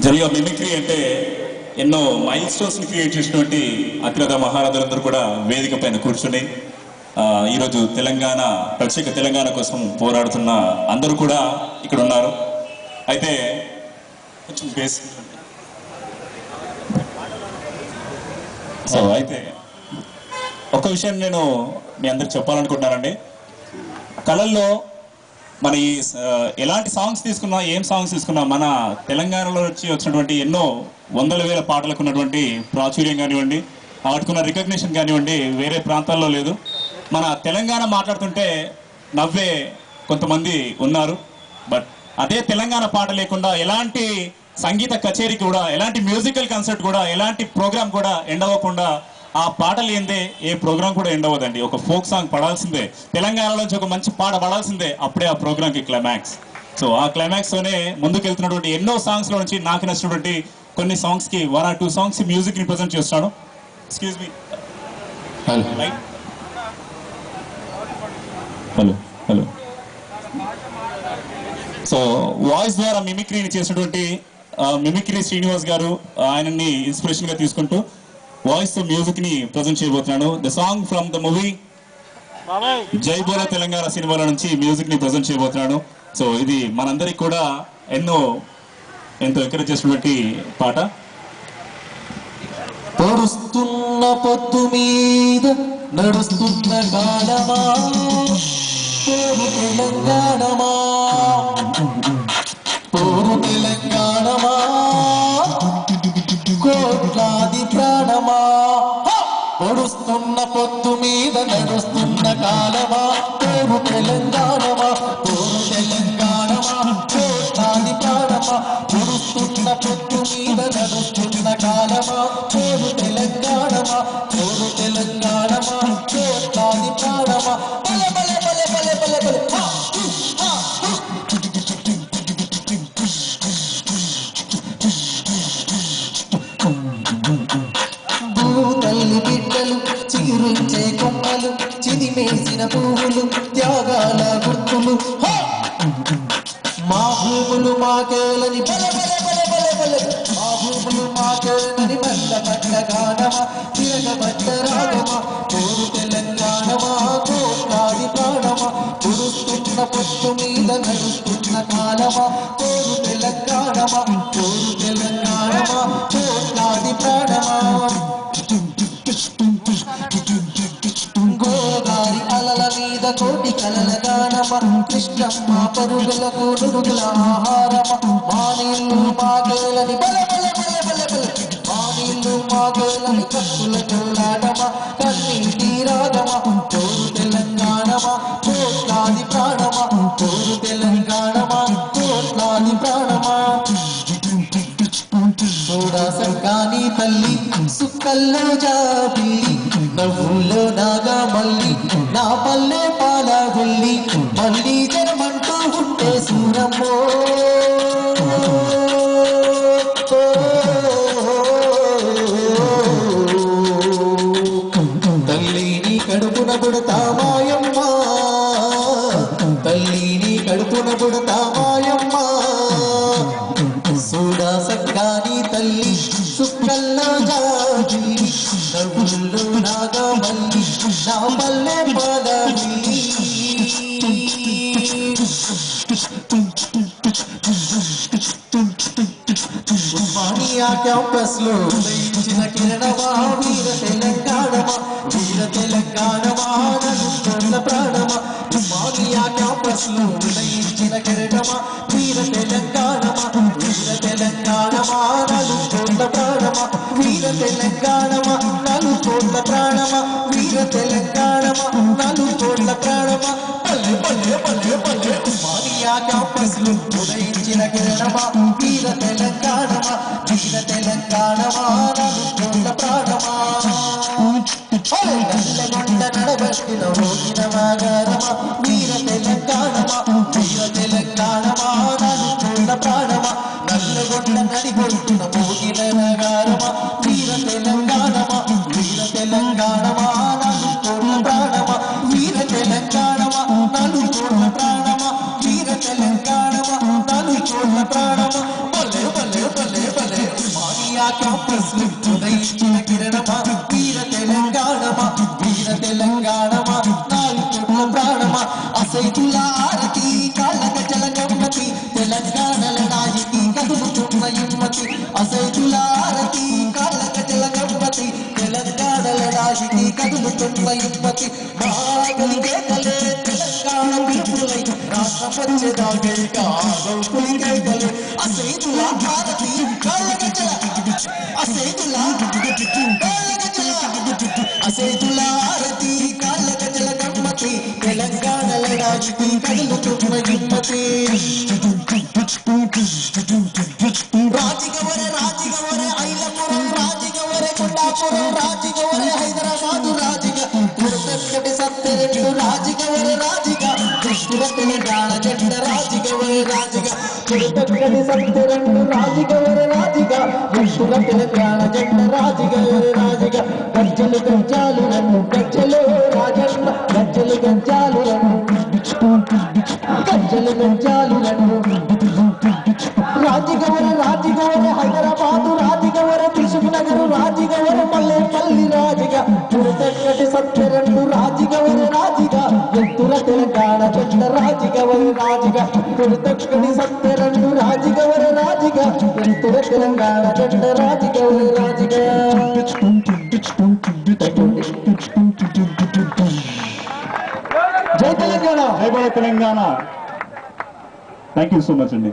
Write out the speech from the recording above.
జరిగే మిమిక్రీ అంటే ఎన్నో మైల్ స్టోన్స్ ని క్రియేట్ చేసినటువంటి అగ్రద మహారాజులందరూ కూడా వేదిక పైన కూర్చుని ఈరోజు తెలంగాణ ప్రత్యేక తెలంగాణ కోసం పోరాడుతున్న అందరూ కూడా ఇక్కడ ఉన్నారు. అయితే కొంచెం బేస్ అయితే ఒక విషయం నేను మీ అందరికి చెప్పాలనుకుంటున్నానండి. కళల్లో మన ఈ ఎలాంటి సాంగ్స్ తీసుకున్నా, ఏం సాంగ్స్ తీసుకున్నా, మన తెలంగాణలో వచ్చినటువంటి ఎన్నో వందల వేల పాటలకు ఉన్నటువంటి ప్రాచుర్యం కానివ్వండి, వాటికున్న రికగ్నిషన్ కానివ్వండి వేరే ప్రాంతాల్లో లేదు. మన తెలంగాణ మాట్లాడుతుంటే నవ్వే కొంతమంది ఉన్నారు. బట్ అదే తెలంగాణ పాట లేకుండా ఎలాంటి సంగీత కచేరీ కూడా, ఎలాంటి మ్యూజికల్ కన్సర్ట్ కూడా, ఎలాంటి ప్రోగ్రామ్ కూడా ఎండ్ అవ్వకుండా, ఆ పాటలు ఏందే ఏ ప్రోగ్రామ్ కూడా ఎండ్ అవ్వదండి. ఒక ఫోక్ సాంగ్ పడాల్సిందే, తెలంగాణలోంచి ఒక మంచి పాట పడాల్సిందే, అప్పుడే ఆ ప్రోగ్రామ్కి క్లైమాక్స్. సో ఆ క్లైమాక్స్తోనే ముందుకెళ్తున్నటువంటి ఎన్నో సాంగ్స్లో నుంచి నాకు నచ్చినటువంటి కొన్ని సాంగ్స్కి 1 or 2 సాంగ్స్ మ్యూజిక్ని ప్రజెంట్ చేస్తాను. Excuse me. Hello hello. So voice ద్వారా మిమిక్రీని చేసినటువంటి మిమిక్రీ శ్రీనివాస్ గారు, ఆయనని ఇన్స్పిరేషన్గా తీసుకుంటూ వాయిస్ తో మ్యూజిక్ ని ప్రజెంట్ చేయబోతున్నాను. The song from the movie జై బోలో తెలంగాణ సినిమాల నుంచి మ్యూజిక్ ని ప్రజెంట్ చేయబోతున్నాను. సో ఇది మనందరికి కూడా ఎంతో ఎంకరేజ్ చేసినటువంటి పాట. పొడుస్తున్న పొద్దు మీద నడుస్తున్న కాలమా తెలంగాణమా, పోరు తెలంగాణమా, కోట్లాది ప్రాణమా. పొడుస్తున్న పొద్దు మీద నడుస్తున్న కాలమా, పోరు తెలంగాణమా, పోరు తెలంగాణమా, కోట్లాది ప్రాణమా. పొడుస్తున్న పొద్దు మీద నడుస్తున్న కాలమా, పోరు తెలంగాణమా, పోరు తెలంగాణమా, కోట్లాది ప్రాణమా. బలే బలే బలే బలే బలే బలే. తల్లి బిడ్డలు చిగురించే కొమ్మలు, చిదిమేసిన పువ్వులు, త్యాగాల గుర్తులు. మా భూములు మాకేలని బలె బలె బలె బలె బలె, మా భూములు మాకేలని మల్ల పట్ల గానమా, తిరగబడ్డ రాగమా, పోరు తెలంగాణమా, కోట్లాది ప్రాణమా. పొడుస్తున్న పొత్తు మీద నడుస్తున్న కాలమా, పోరు తెలంగాణమా, పోరు తెలంగాణమా, కోట్లాది ప్రాణమా. గోదారి అలల మీద కోటి కలల గానమా, కృష్ణమ్మ పరుగులకు నురుగుల ఆహారమా. మా నీళ్ళు మాగేలని బల బల బల బల బల, మా నీళ్ళు మాగేలని కత్తుల జోలాడమా, కన్నీటి రాగమా, పోరు తెలంగాణమా, కోట్లాది ప్రాణమా, పోరు తెలంగాణమా, కోట్లాది ప్రాణమా. చూడా సంకాని తల్లి సుక్కల్లో జాబిల్లి, నవ్వుల్లో నాగా మల్లి, నా పల్లె పాలగుల్లి, మళ్ళీ జన్మంటూ ఉంటే సూరమ్మో. తల్లిని కడుపున పుడతా మాయమ్మ, తల్లిని కడుపున పుడతా మాయమ్మ. చూడా సంకాని తల్లి సుక్కల్లో జాబిల్లి, నవ్వుల్లో నాగా మల్లి, నా పల్లె పాలగుల్లి. ఉస్మానియా క్యాంపస్ లో ఉదయించిన కిరణమా, వీర తెలంగాణమా, వీర తెలంగాణమా, నలుగుల ప్రాణమా. ఉస్మానియా క్యాంపస్ లో ఉదయించిన కిరణమా, వీర తెలంగాణమా, వీర తెలంగాణమా, నలుగుల ప్రాణమా, వీర తెలంగాణమా, నలుగుల ప్రాణమా, వీర తెలంగాణమా, నలుగుల ప్రాణమా. పల్లె పల్లె పల్లె పల్లె ఉస్మానియా క్యాంపస్ లో ఉదయించిన కిరణమా, వీర తెలంగాణమా, వీర తెలంగాణమా, నలుగుల ప్రాణమా. నల్లగొండ నడబట్టిన ఓగిన మాగారమా, వీర తెలంగాణమా, వీర తెలంగాణమా, నలుగుల ప్రాణమా. నల్లగొండ నడిబొట్టున మోగిన నగారమా, వీర తెలంగాణమా, వీర తెలంగాణమా, నలుగుల ప్రాణమా. వీర తెలంగాణమా, నలుగుల ప్రాణమా, వీర తెలంగాణమా, నలుగుల ప్రాణమా. బలే బలే బలే క్యాంపస్ ఉదయించిన కిరణమా వీర తెలంగాణమా వీర తెలంగాణమా నాలుగుల ప్రాణమా అసైతుల ఆరతి కాళ్ళక జలగమ్మతి తెలంగాణల నాయకి కదులుతున్న యుమ్మతి అసైతుల ఆరతి కాళ్ళక జలగమ్మతి తెలంగాణల నాయకి కదులుతున్న యుమ్మతి మహాగలిగేతలే తెలంగాణ పిలుపులై రాష్ట్ర పంచదాగైక ఆగౌకులిగైతలే అసైతుల ఆరతి కాళ్ళక జల అసైతుల అసైతుల ఆరతి కాళ్ళక జలగమ్మతి తెలంగాణల నాయకి కదులుతున్న యుమ్మతి రాజిగవర ఐలపురం రాజిగవర కొండాపురం రాజిగవర హైదరాబాదు రాజిగ కురసక్కటి సత్తెరెడ్డు రాజిగవర రాజిగ కృష్ణ తెలంగాణ జెండ రాజిగవర రాజిగ కురసక్కటి సత్తెరెడ్డు రాజిగవర రాజిగ కృష్ణ తెలంగాణ జెండ రాజిగవర రాజిగ గజ్జలు గజ్జాలు నన్ను గజ్జలు రాజన్న గజ్జలు గజ్జాలు నన్ను గజ్జలు గజ్జాలు నన్ను రాజిగవర హైదరాబాదు రాజిగవర దిల్సుఖ్ నగరు రాజిగవర మల్లేపల్లి రాజిగ కురసక్కటి సత్తెరెడ్డు రాజిగవర రాజిగ ఎత్తుల తెలంగాణ జెండ రాజిగవర రాజిగ కురసక్కటి సత్తెరెడ్డు రాజిగవర రాజిగ ఎత్తుల తెలంగాణ జెండ రాజిగవర రాజిగ జై తెలంగాణ జై Telangana. Thank you so much అండి.